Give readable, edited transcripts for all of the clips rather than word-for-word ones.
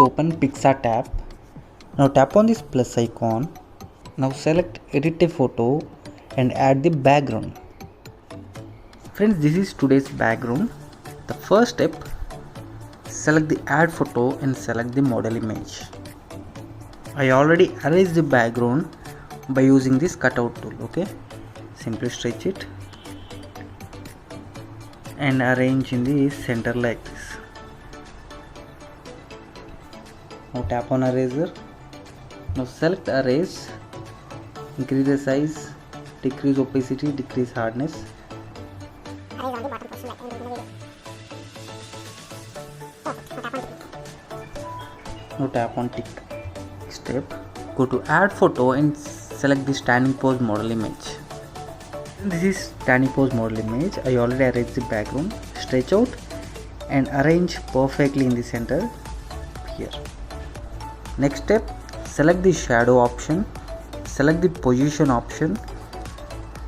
open PicsArt tab. Now tap on this plus icon. Now select edit a photo and add the background. Friends, this is today's background. The first step, select the add photo and select the model image. I already erased the background by using this cutout tool. Okay, simply stretch it and arrange in the center like this. Now tap on eraser. Now select erase, increase the size, decrease opacity, decrease hardness. Now tap on tick. Step, go to add photo and select the standing pose model image. This is standing pose model image. I already arranged the background. Stretch out and arrange perfectly in the center here. Next step, select the shadow option, select the position option,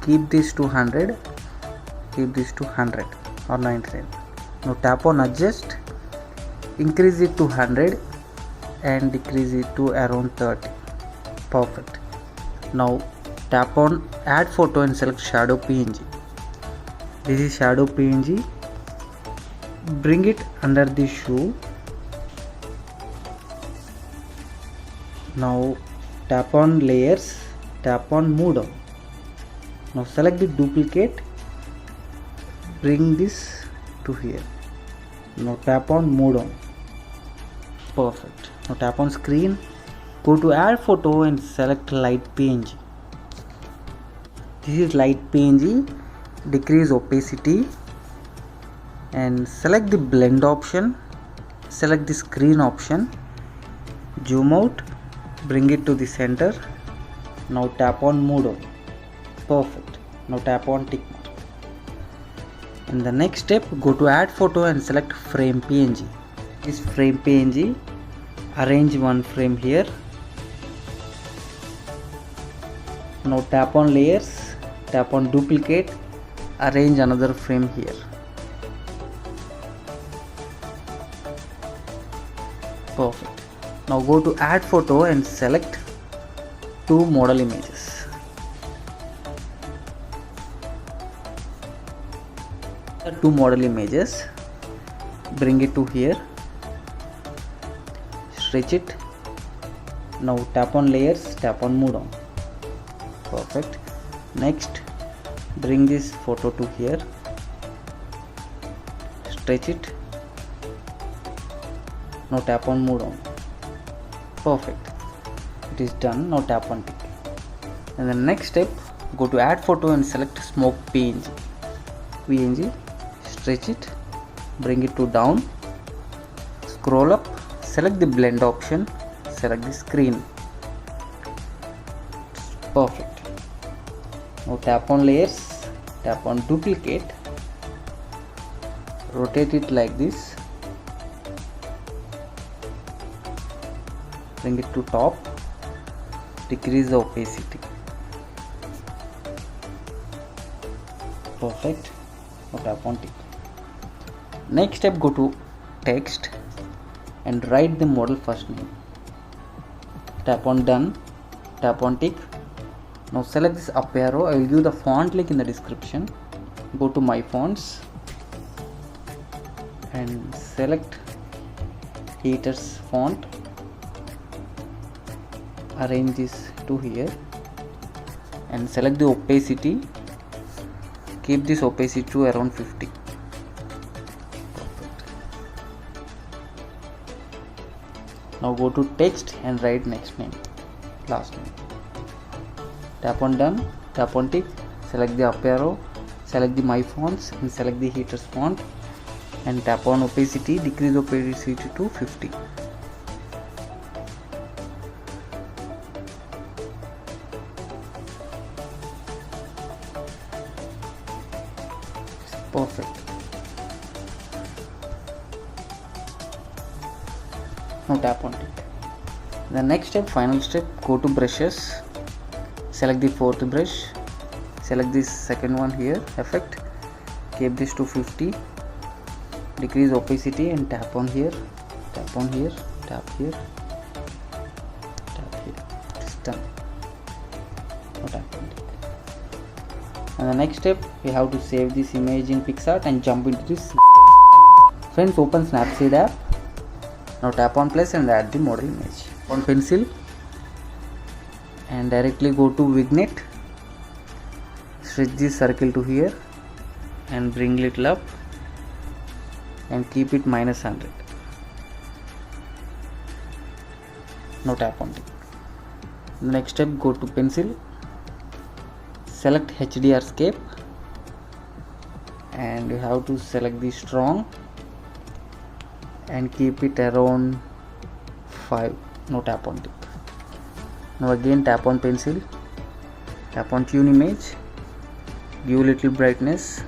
keep this to 100, keep this to 100 or 99. Now tap on adjust, increase it to 100 and decrease it to around 30. Perfect. Now tap on add photo and select shadow PNG. This is shadow PNG. Bring it under the shoe. Now tap on layers, tap on move down. Now select the duplicate, bring this to here. Now tap on move down. Perfect. Now tap on screen, go to add photo and select light PNG. This is light PNG. Decrease opacity and select the blend option, select the screen option, zoom out, bring it to the center. Now tap on move down. Perfect. Now tap on tick mark. In the next step, go to add photo and select frame PNG. This frame PNG, arrange one frame here. Now tap on layers, tap on duplicate, arrange another frame here. Perfect. Now go to add photo and select two model images. The two model images, bring it to here, stretch it. Now tap on layers, tap on move down. Perfect. Next, bring this photo to here, stretch it. Now tap on move down. Perfect. It is done. Now tap on tick. And the next step, go to add photo and select smoke PNG. Stretch it, bring it to down, scroll up, select the blend option, select the screen. Perfect. Now tap on layers, tap on duplicate, rotate it like this, bring it to top, decrease the opacity. Perfect. Now tap on tick. Next step, go to text and write the model first name. Tap on done, tap on tick. Now select this up arrow. I will give the font link in the description. Go to my fonts and select Heaters font. Arrange this to here and select the opacity. Keep this opacity to around 50. Perfect. Now go to text and write next name, last name. Tap on done, tap on tick, select the up arrow, select the my fonts and select the Heaters font and tap on opacity, decrease opacity to 50. Perfect. Now tap on tick. The next step, final step, go to brushes, select the fourth brush, select this second one here, effect, keep this to 50, decrease opacity and tap on here, tap here, tap here. It is done. No tap on tick. And the next step, we have to save this image in PicsArt and jump into this. Friends, open Snapseed app. Now tap on plus and add the model image. On pencil and directly go to vignette. Stretch this circle to here and bring little up and keep it -100. Now tap on it. The next step, go to pencil, select HDR scape and you have to select the strong and keep it around 5. Now tap on it. Now again tap on pencil, tap on tune image, give little brightness,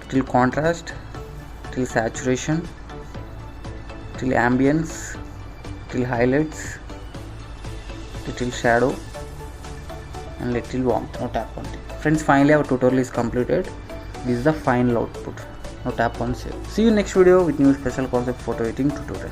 till contrast, till saturation, till ambience, till highlights, little shadow and little warmth. Now tap on it. Friends, finally our tutorial is completed. This is the final output. Now tap on save. See you next video with new special concept photo editing tutorial.